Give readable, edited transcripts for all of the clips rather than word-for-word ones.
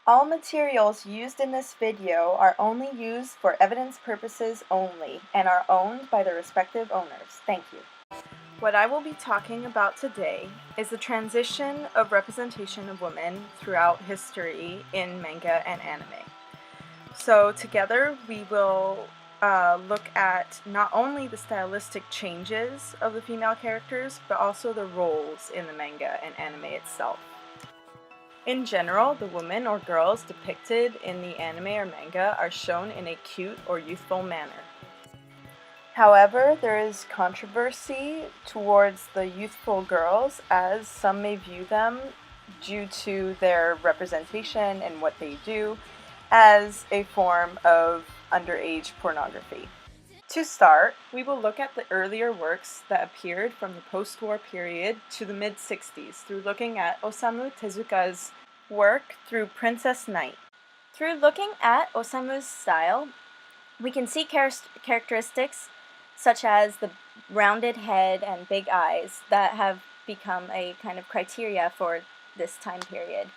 All materials used in this video are only used for evidence purposes only and are owned by their respective owners. Thank you. What I will be talking about today is the transition of representation of women throughout history in manga and anime. So together we will look at not only the stylistic changes of the female characters, but also the roles in the manga and anime itself. In general, the women or girls depicted in the anime or manga are shown in a cute or youthful manner. However, there is controversy towards the youthful girls, as some may view them, due to their representation and what they do, as a form of underage pornography. To start, we will look at the earlier works that appeared from the post-war period to the mid-60s through looking at Osamu Tezuka's work through Princess Knight. Through looking at Osamu's style, we can see characteristics such as the rounded head and big eyes that have become a kind of criteria for this time period.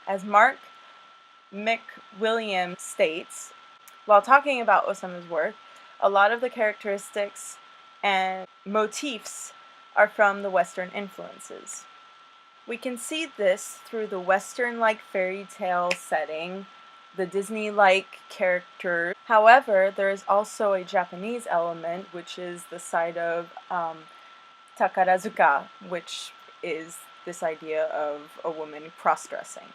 As Mark McWilliam states, while talking about Osamu's work, a lot of the characteristics and motifs are from the Western influences. We can see this through the Western-like fairy tale setting, the Disney-like character. However, there is also a Japanese element, which is the side of takarazuka, which is this idea of a woman cross-dressing.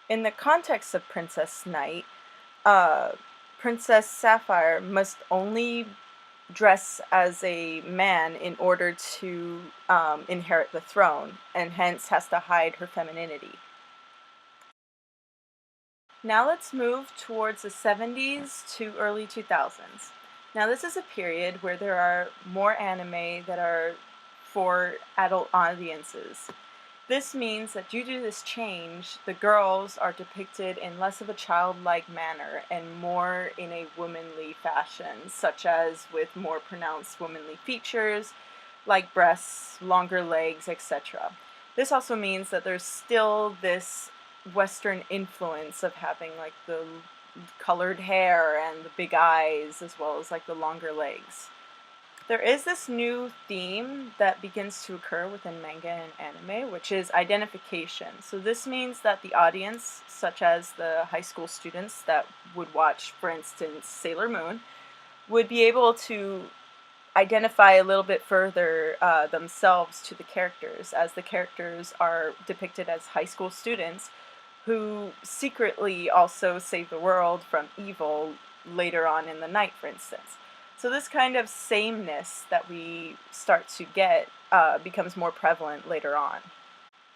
In the context of Princess Knight, Princess Sapphire must only dress as a man in order to inherit the throne, and hence has to hide her femininity. Now let's move towards the 70s to early 2000s. Now this is a period where there are more anime that are for adult audiences. This means that due to this change, the girls are depicted in less of a childlike manner and more in a womanly fashion, such as with more pronounced womanly features, like breasts, longer legs, etc. This also means that there's still this Western influence of having like the colored hair and the big eyes, as well as like the longer legs. There is this new theme that begins to occur within manga and anime, which is identification. So this means that the audience, such as the high school students that would watch, for instance, Sailor Moon, would be able to identify a little bit further themselves to the characters, as the characters are depicted as high school students who secretly also save the world from evil later on in the night, for instance. So this kind of sameness that we start to get becomes more prevalent later on.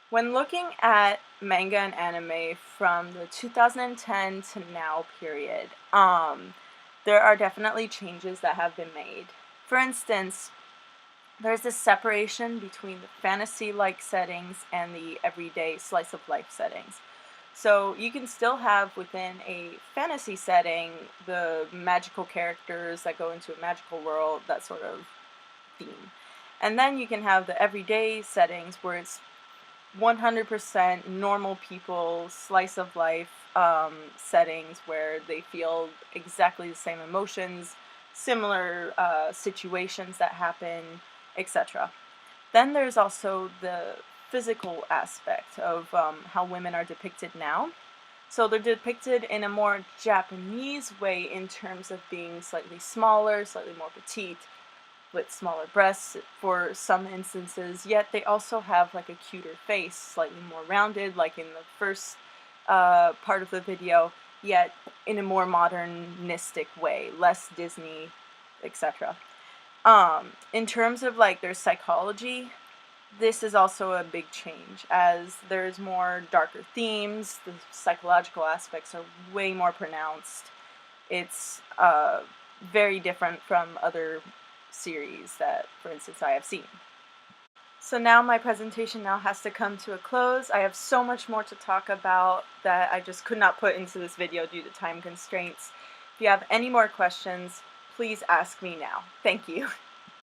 When looking at manga and anime from the 2010 to now period, there are definitely changes that have been made. For instance, there's this separation between the fantasy-like settings and the everyday slice-of-life settings. So you can still have within a fantasy setting the magical characters that go into a magical world, that sort of theme. And then you can have the everyday settings where it's 100% normal people, slice of life settings where they feel exactly the same emotions, similar situations that happen, etc. Then there's also the physical aspect of how women are depicted now. So they're depicted in a more Japanese way in terms of being slightly smaller, slightly more petite, with smaller breasts for some instances, yet they also have like a cuter face, slightly more rounded, like in the first part of the video, yet in a more modernistic way, less Disney, etc. In terms of like their psychology, this is also a big change, as there's more darker themes, the psychological aspects are way more pronounced. It's very different from other series that, for instance, I have seen. So now my presentation now has to come to a close. I have so much more to talk about that I just could not put into this video due to time constraints. If you have any more questions, please ask me now. Thank you.